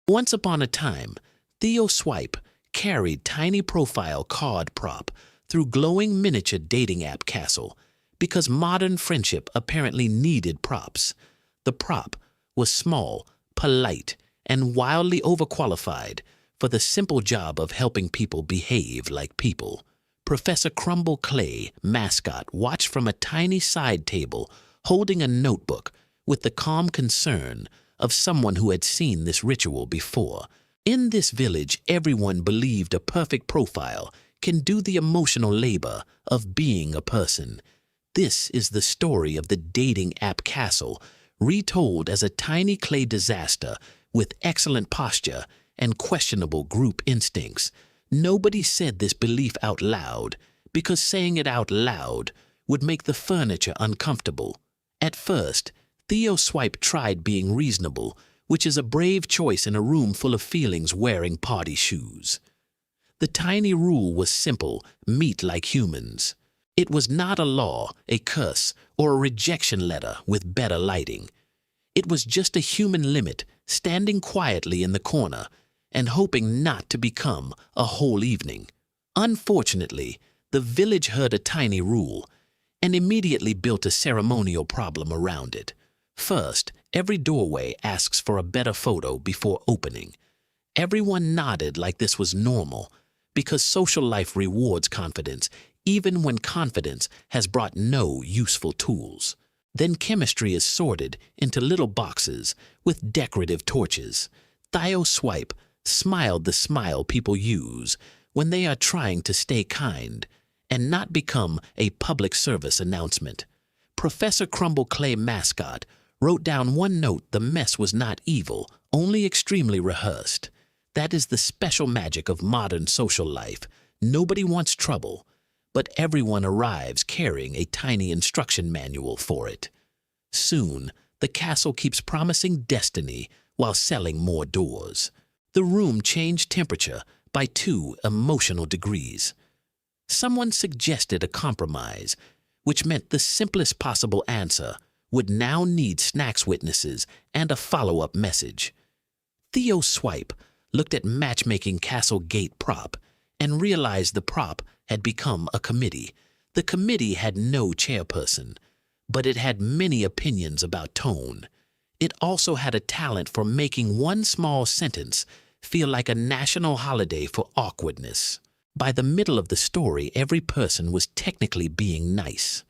Once upon a time, Theo Swipe carried tiny profile card prop through glowing miniature dating app castle because modern friendship apparently needed props. The prop was small, polite, and wildly overqualified for the simple job of helping people behave like people. Professor Crumble Clay, mascot, watched from a tiny side table holding a notebook with the calm concern of someone who had seen this ritual before. In this village, everyone believed a perfect profile can do the emotional labor of being a person. This is the story of the dating app castle, retold as a tiny clay disaster with excellent posture and questionable group instincts. Nobody said this belief out loud because saying it out loud would make the furniture uncomfortable. At first, Theo Swipe tried being reasonable, which is a brave choice in a room full of feelings wearing party shoes. The tiny rule was simple: meet like humans. It was not a law, a curse, or a rejection letter with better lighting. It was just a human limit, standing quietly in the corner and hoping not to become a whole evening. Unfortunately, the village heard a tiny rule and immediately built a ceremonial problem around it. First, every doorway asks for a better photo before opening. Everyone nodded like this was normal, because social life rewards confidence even when confidence has brought no useful tools. Then chemistry is sorted into little boxes with decorative torches. Theo Swipe smiled the smile people use when they are trying to stay kind and not become a public service announcement. Professor Crumble Clay, mascot, wrote down one note: the mess was not evil, only extremely rehearsed. That is the special magic of modern social life. Nobody wants trouble, but everyone arrives carrying a tiny instruction manual for it. Soon, the castle keeps promising destiny while selling more doors. The room changed temperature by 2 emotional degrees. Someone suggested a compromise, which meant the simplest possible answer would now need snacks witnesses and a follow-up message. Theo Swipe looked at matchmaking castle gate prop and realized the prop had become a committee. The committee had no chairperson, but it had many opinions about tone. It also had a talent for making one small sentence feel like a national holiday for awkwardness. By the middle of the story, every person was technically being nice.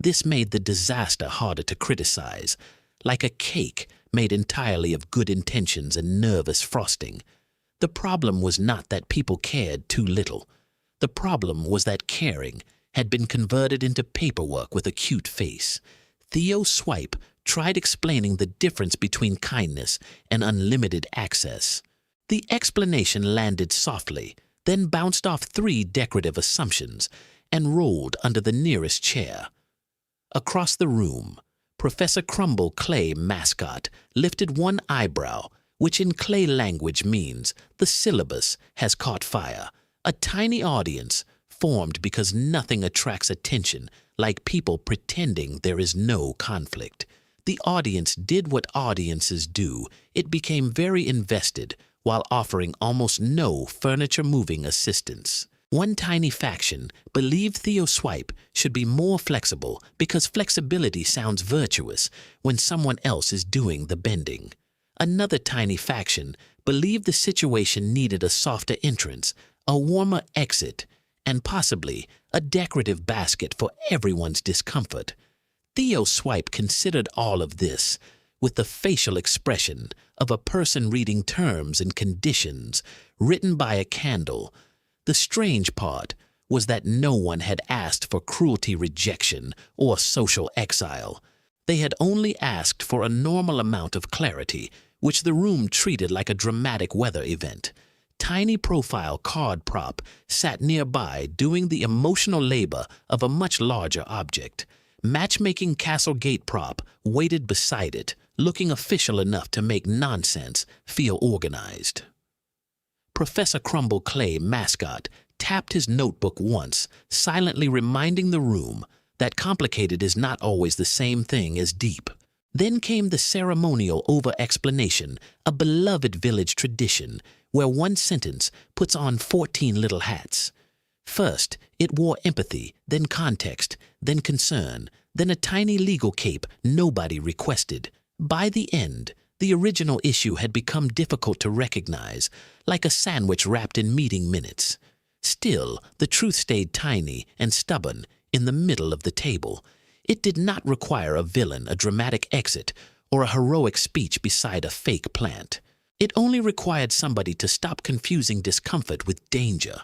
This made the disaster harder to criticize, like a cake made entirely of good intentions and nervous frosting. The problem was not that people cared too little. The problem was that caring had been converted into paperwork with a cute face. Theo Swipe tried explaining the difference between kindness and unlimited access. The explanation landed softly, then bounced off 3 decorative assumptions and rolled under the nearest chair. Across the room, Professor Crumble Clay, mascot, lifted one eyebrow, which in clay language means the syllabus has caught fire. A tiny audience formed because nothing attracts attention like people pretending there is no conflict. The audience did what audiences do. It became very invested while offering almost no furniture-moving assistance. One tiny faction believed Theo Swipe should be more flexible because flexibility sounds virtuous when someone else is doing the bending. Another tiny faction believed the situation needed a softer entrance, a warmer exit, and possibly a decorative basket for everyone's discomfort. Theo Swipe considered all of this with the facial expression of a person reading terms and conditions written by a candle. The strange part was that no one had asked for cruelty rejection or social exile. They had only asked for a normal amount of clarity, which the room treated like a dramatic weather event. Tiny profile card prop sat nearby doing the emotional labor of a much larger object. Matchmaking castle gate prop waited beside it, looking official enough to make nonsense feel organized. Professor Crumble Clay, mascot, tapped his notebook once, silently reminding the room that complicated is not always the same thing as deep. Then came the ceremonial over-explanation, a beloved village tradition where one sentence puts on 14 little hats. First, it wore empathy, then context, then concern, then a tiny legal cape nobody requested. By the end, the original issue had become difficult to recognize, like a sandwich wrapped in meeting minutes. Still, the truth stayed tiny and stubborn in the middle of the table. It did not require a villain, a dramatic exit, or a heroic speech beside a fake plant. It only required somebody to stop confusing discomfort with danger.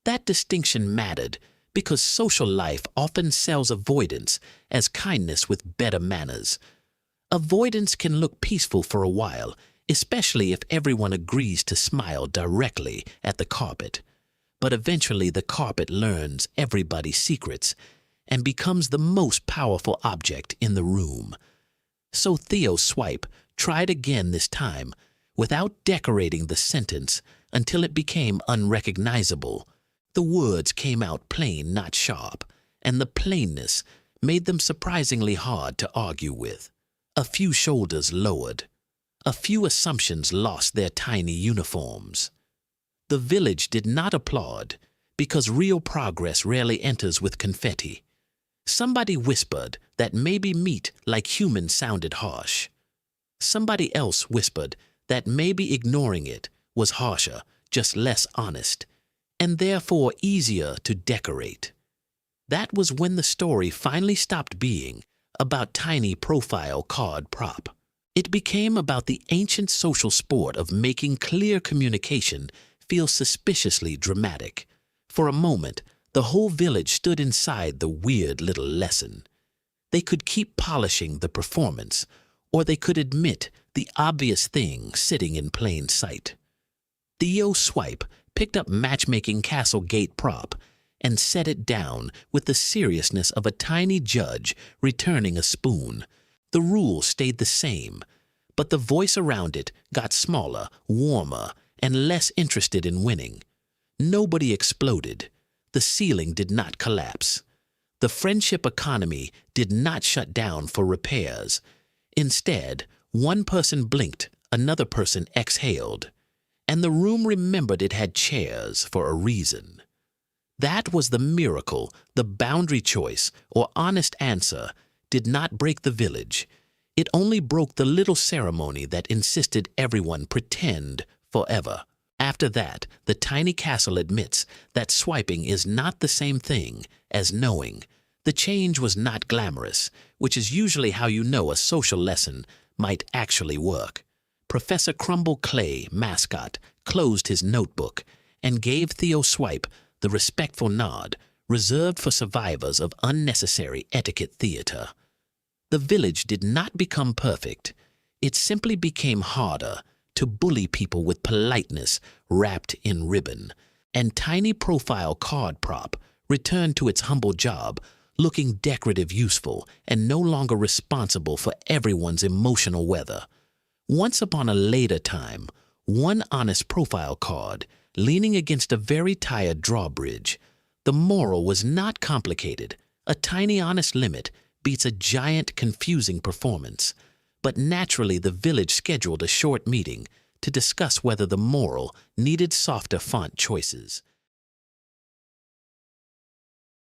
That distinction mattered because social life often sells avoidance as kindness with better manners. Avoidance can look peaceful for a while, especially if everyone agrees to smile directly at the carpet. But eventually the carpet learns everybody's secrets and becomes the most powerful object in the room. So Theo Swipe tried again this time, without decorating the sentence until it became unrecognizable. The words came out plain, not sharp, and the plainness made them surprisingly hard to argue with. A few shoulders lowered. A few assumptions lost their tiny uniforms. The village did not applaud, because real progress rarely enters with confetti. Somebody whispered that maybe meat like human sounded harsh. Somebody else whispered that maybe ignoring it was harsher, just less honest, and therefore easier to decorate. That was when the story finally stopped being about tiny profile card prop. It became about the ancient social sport of making clear communication feel suspiciously dramatic. For a moment, the whole village stood inside the weird little lesson. They could keep polishing the performance, or they could admit the obvious thing sitting in plain sight. Theo Swipe picked up matchmaking castle gate prop and set it down with the seriousness of a tiny judge returning a spoon. The rules stayed the same, but the voice around it got smaller, warmer, and less interested in winning. Nobody exploded. The ceiling did not collapse. The friendship economy did not shut down for repairs. Instead, one person blinked, another person exhaled, and the room remembered it had chairs for a reason. That was the miracle. The boundary choice, or honest answer, did not break the village. It only broke the little ceremony that insisted everyone pretend forever. After that, the tiny castle admits that swiping is not the same thing as knowing. The change was not glamorous, which is usually how you know a social lesson might actually work. Professor Crumble Clay, mascot, closed his notebook and gave Theo Swipe the respectful nod reserved for survivors of unnecessary etiquette theater. The village did not become perfect. It simply became harder to bully people with politeness wrapped in ribbon, and tiny profile card prop returned to its humble job, looking decorative, useful, and no longer responsible for everyone's emotional weather. Once upon a later time, one honest profile card leaning against a very tired drawbridge. The moral was not complicated. A tiny honest limit beats a giant confusing performance. But naturally the village scheduled a short meeting to discuss whether the moral needed softer font choices.